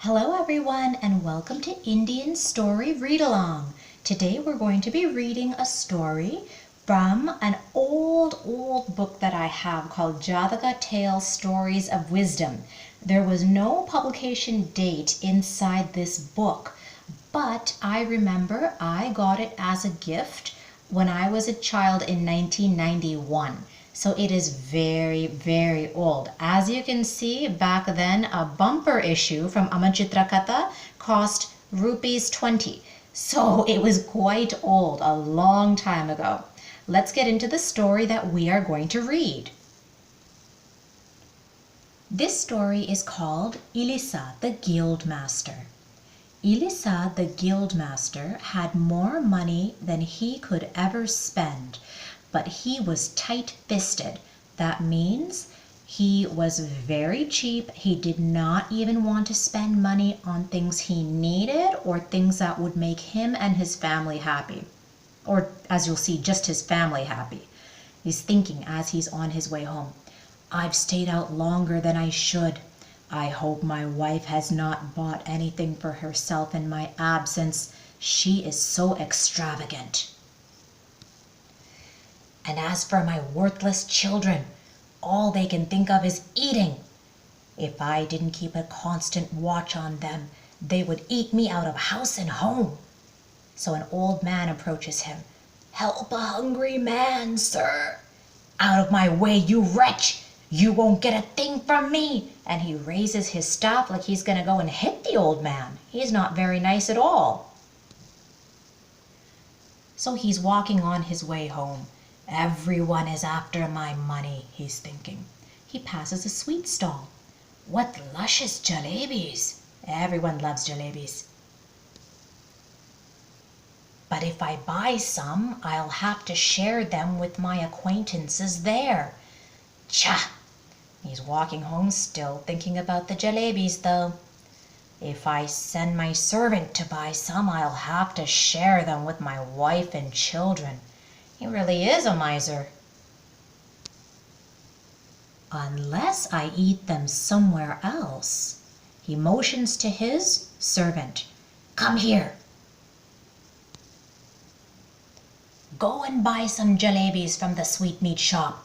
Hello everyone and welcome to Indian Story Read Along. Today we're going to be reading a story from an old book that I have called Jataka Tales Stories of Wisdom. There was no publication date inside this book, but I remember I got it as a gift when I was a child in 1991. So it is very, very old. As you can see, back then a bumper issue from Amar Chitra Katha cost rupees 20. So it was quite old, a long time ago. Let's get into the story that we are going to read. This story is called Ilissa the Guildmaster. Ilissa the Guildmaster had more money than he could ever spend, but he was tight-fisted. That means he was very cheap. He did not even want to spend money on things he needed or things that would make him and his family happy. Or, as you'll see, just his family happy. He's thinking as he's on his way home, I've stayed out longer than I should. I hope my wife has not bought anything for herself in my absence. She is so extravagant. And as for my worthless children, all they can think of is eating. If I didn't keep a constant watch on them, they would eat me out of house and home. So an old man approaches him. Help a hungry man, sir. Out of my way, you wretch. You won't get a thing from me. And he raises his staff like he's going to go and hit the old man. He's not very nice at all. So he's walking on his way home. Everyone is after my money, he's thinking. He passes a sweet stall. What luscious jalebis! Everyone loves jalebis. But if I buy some, I'll have to share them with my acquaintances there. Tcha! He's walking home still, thinking about the jalebis though. If I send my servant to buy some, I'll have to share them with my wife and children. He really is a miser. Unless I eat them somewhere else. He motions to his servant. Come here. Go and buy some jalebis from the sweetmeat shop.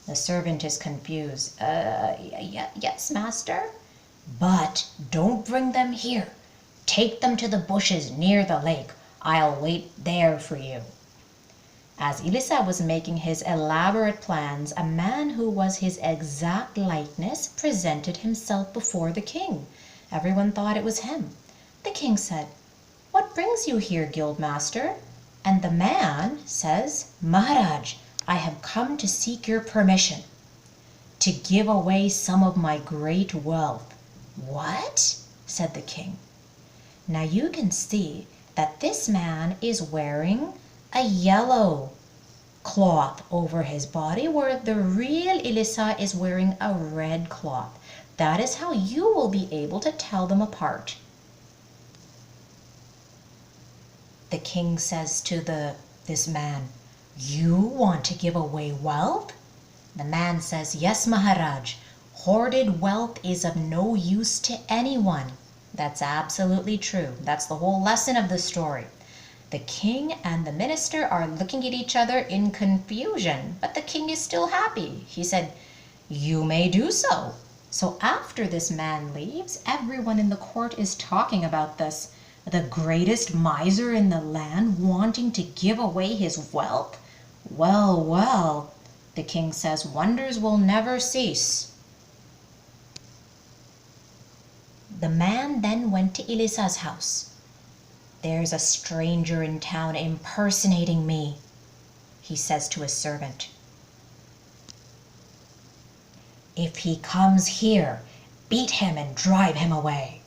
The servant is confused. Yes, master. But don't bring them here. Take them to the bushes near the lake. I'll wait there for you. As Ilissa was making his elaborate plans, a man who was his exact likeness presented himself before the king. Everyone thought it was him. The king said, What brings you here, Guildmaster? And the man says, Maharaj, I have come to seek your permission to give away some of my great wealth. What? Said the king. Now you can see that this man is wearing a yellow cloth over his body, where the real Ilissa is wearing a red cloth. That is how you will be able to tell them apart. The king says to this man, You want to give away wealth? The man says, Yes, Maharaj. Hoarded wealth is of no use to anyone. That's absolutely true. That's the whole lesson of the story. The king and the minister are looking at each other in confusion, but the king is still happy. He said, You may do so. So after this man leaves, everyone in the court is talking about this. The greatest miser in the land wanting to give away his wealth? Well, well, the king says, wonders will never cease. The man then went to Ilissa's house. There's a stranger in town impersonating me, he says to his servant. If he comes here, beat him and drive him away.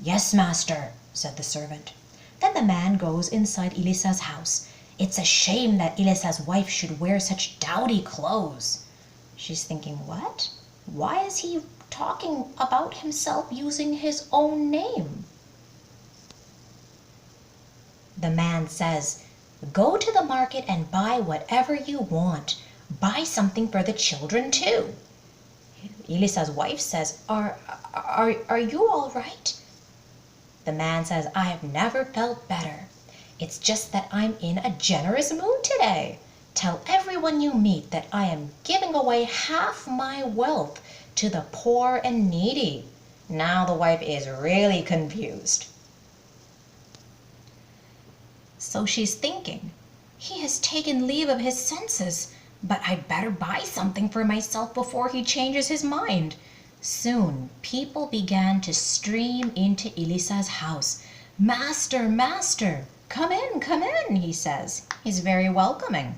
Yes, master, said the servant. Then the man goes inside Ilissa's house. It's a shame that Ilissa's wife should wear such dowdy clothes. She's thinking, what? Why is he talking about himself using his own name? The man says, Go to the market and buy whatever you want. Buy something for the children too. Ilissa's wife says, Are you all right? The man says, I have never felt better. It's just that I'm in a generous mood today. Tell everyone you meet that I am giving away half my wealth to the poor and needy. Now the wife is really confused. So she's thinking, he has taken leave of his senses, but I'd better buy something for myself before he changes his mind. Soon people began to stream into Elisa's house. Master, master, come in, he says. He's very welcoming.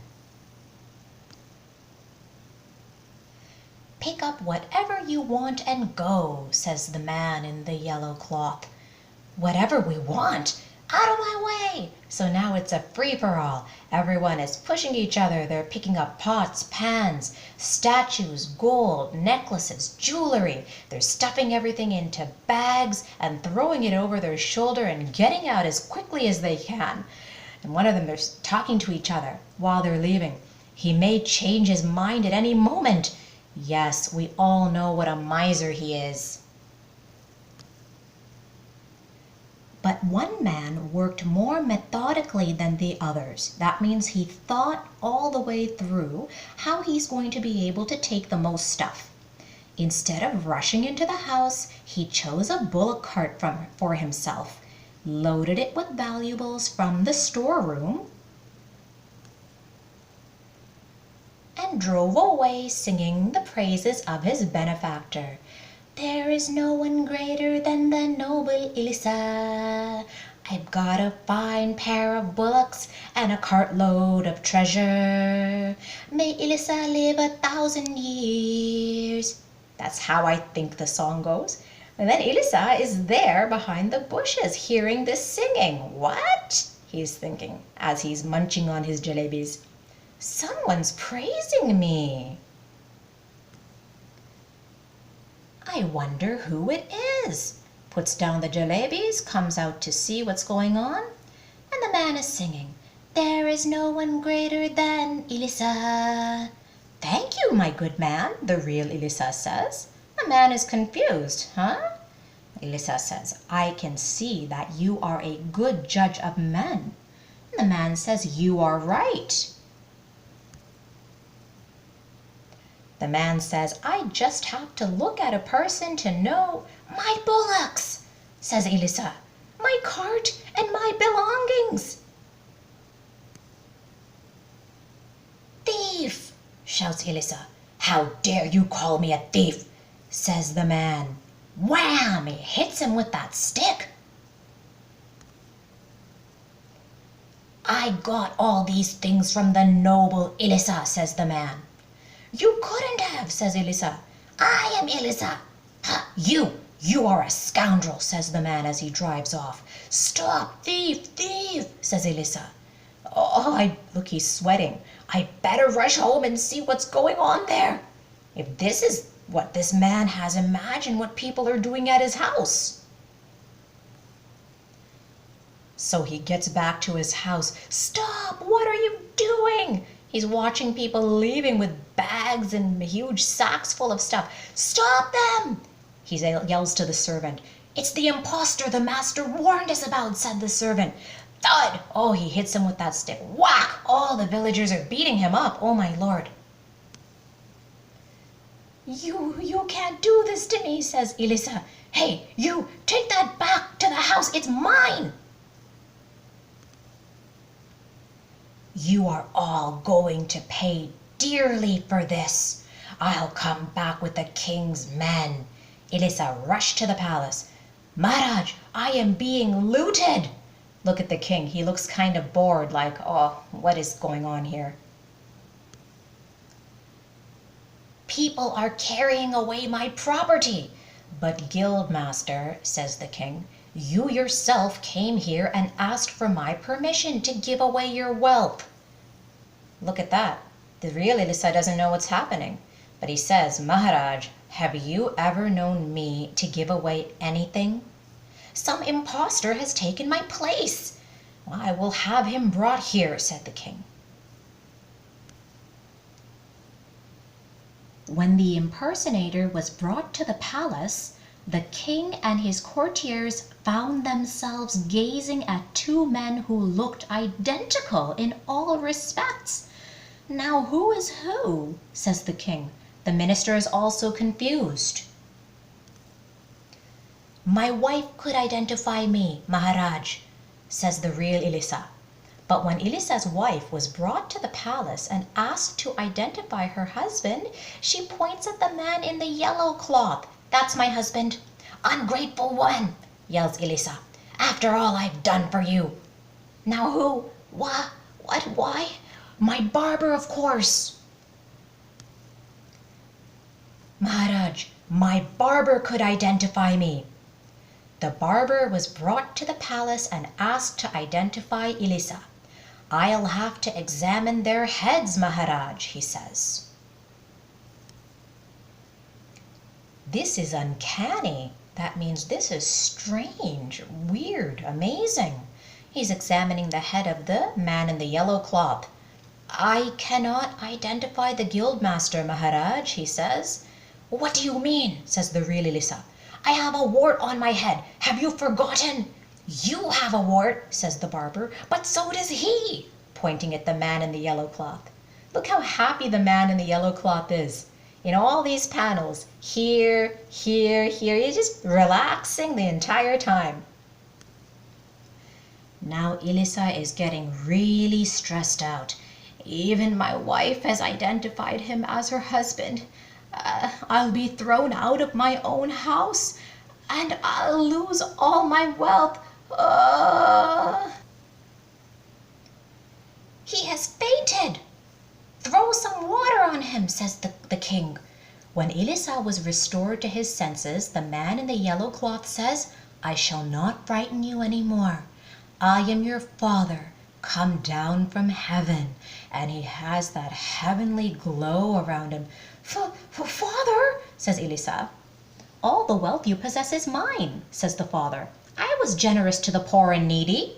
Pick up whatever you want and go, says the man in the yellow cloth. Whatever we want? Out of my way! So now it's a free-for-all. Everyone is pushing each other. They're picking up pots, pans, statues, gold, necklaces, jewelry. They're stuffing everything into bags and throwing it over their shoulder and getting out as quickly as they can. And one of them, they're talking to each other while they're leaving. He may change his mind at any moment. Yes, we all know what a miser he is. But one man worked more methodically than the others. That means he thought all the way through how he's going to be able to take the most stuff. Instead of rushing into the house, he chose a bullock cart for himself, loaded it with valuables from the storeroom, and drove away singing the praises of his benefactor. There is no one greater than the noble Elisa. I've got a fine pair of bullocks and a cartload of treasure. May Elisa live 1,000 years. That's how I think the song goes. And then Elisa is there behind the bushes hearing this singing. What? He's thinking as he's munching on his jalebis. Someone's praising me. I wonder who it is. Puts down the jalebis, comes out to see what's going on, and the man is singing, there is no one greater than Elisa. Thank you, my good man, the real Elisa says. The man is confused, huh? Elisa says, I can see that you are a good judge of men. And the man says, you are right. The man says, I just have to look at a person to know. My bullocks, says Elisa, my cart and my belongings. Thief, shouts Elisa. How dare you call me a thief, says the man. Wham! He hits him with that stick. I got all these things from the noble Elisa, says the man. You couldn't have, says Elisa. I am Elisa. Ha, you are a scoundrel, says the man as he drives off. Stop, thief, thief, says Elisa. Oh, look, he's sweating. I better rush home and see what's going on there. If this is what this man has, imagine what people are doing at his house. So he gets back to his house. Stop, what are you doing? He's watching people leaving with bags and huge sacks full of stuff. Stop them! He yells to the servant. It's the impostor the master warned us about, said the servant. Thud! Oh, he hits him with that stick. Whack! All the villagers are beating him up. Oh, my lord. You can't do this to me, says Elisa. Hey, you, take that back to the house. It's mine. You are all going to pay dearly for this. I'll come back with the king's men. Elisa rushed to the palace. Maharaj, I am being looted. Look at the king. He looks kind of bored, like, oh, what is going on here? People are carrying away my property. But Guildmaster, says the king, you yourself came here and asked for my permission to give away your wealth. Look at that. The real Elisa doesn't know what's happening. But he says, Maharaj, have you ever known me to give away anything? Some impostor has taken my place. Well, I will have him brought here, said the king. When the impersonator was brought to the palace, The king and his courtiers found themselves gazing at two men who looked identical in all respects. "Now who is who?" says the king. The minister is also confused. "My wife could identify me, Maharaj," says the real Ilissa. But when Ilissa's wife was brought to the palace and asked to identify her husband, she points at the man in the yellow cloth. "That's my husband." "Ungrateful one," yells Ilissa. "After all I've done for you." "Now who? What? Why? My barber, of course." "Maharaj, my barber could identify me." The barber was brought to the palace and asked to identify Ilissa. "I'll have to examine their heads, Maharaj," he says. This is uncanny. That means this is strange, weird, amazing. He's examining the head of the man in the yellow cloth. "I cannot identify the guildmaster, Maharaj," he says. "What do you mean?" says the real Ilissa. "I have a wart on my head. Have you forgotten?" "You have a wart," says the barber, "but so does he," pointing at the man in the yellow cloth. Look how happy the man in the yellow cloth is. In all these panels, here, he's just relaxing the entire time. Now Ilissa is getting really stressed out. "Even my wife has identified him as her husband. I'll be thrown out of my own house, and I'll lose all my wealth. He has fainted. Throw some water on him," says the king. When Ilissa was restored to his senses, the man in the yellow cloth says, "I shall not frighten you any more. I am your father, come down from heaven." And he has that heavenly glow around him. Father," says Ilissa. "All the wealth you possess is mine," says the father. "I was generous to the poor and needy."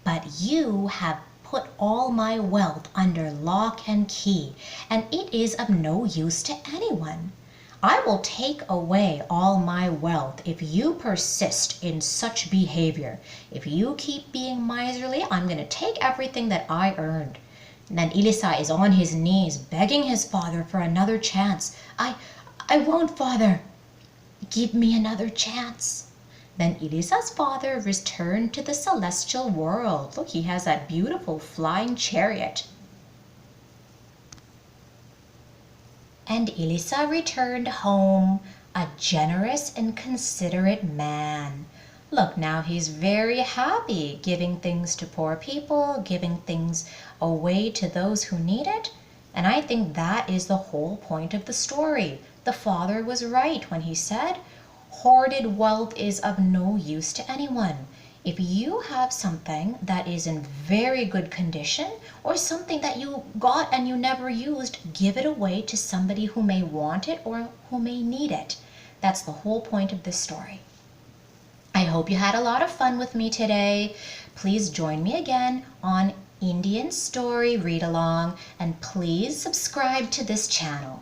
"But you have put all my wealth under lock and key, and it is of no use to anyone. I will take away all my wealth if you persist in such behavior. If you keep being miserly, I'm going to take everything that I earned." And then Ilissa is on his knees begging his father for another chance. I won't, father. Give me another chance." Then Ilissa's father returned to the celestial world. Look, he has that beautiful flying chariot. And Ilissa returned home, a generous and considerate man. Look, now he's very happy, giving things to poor people, giving things away to those who need it. And I think that is the whole point of the story. The father was right when he said, hoarded wealth is of no use to anyone. If you have something that is in very good condition, or something that you got and you never used, give it away to somebody who may want it or who may need it. That's the whole point of this story. I hope you had a lot of fun with me today. Please join me again on Indian Story Read Along, and please subscribe to this channel.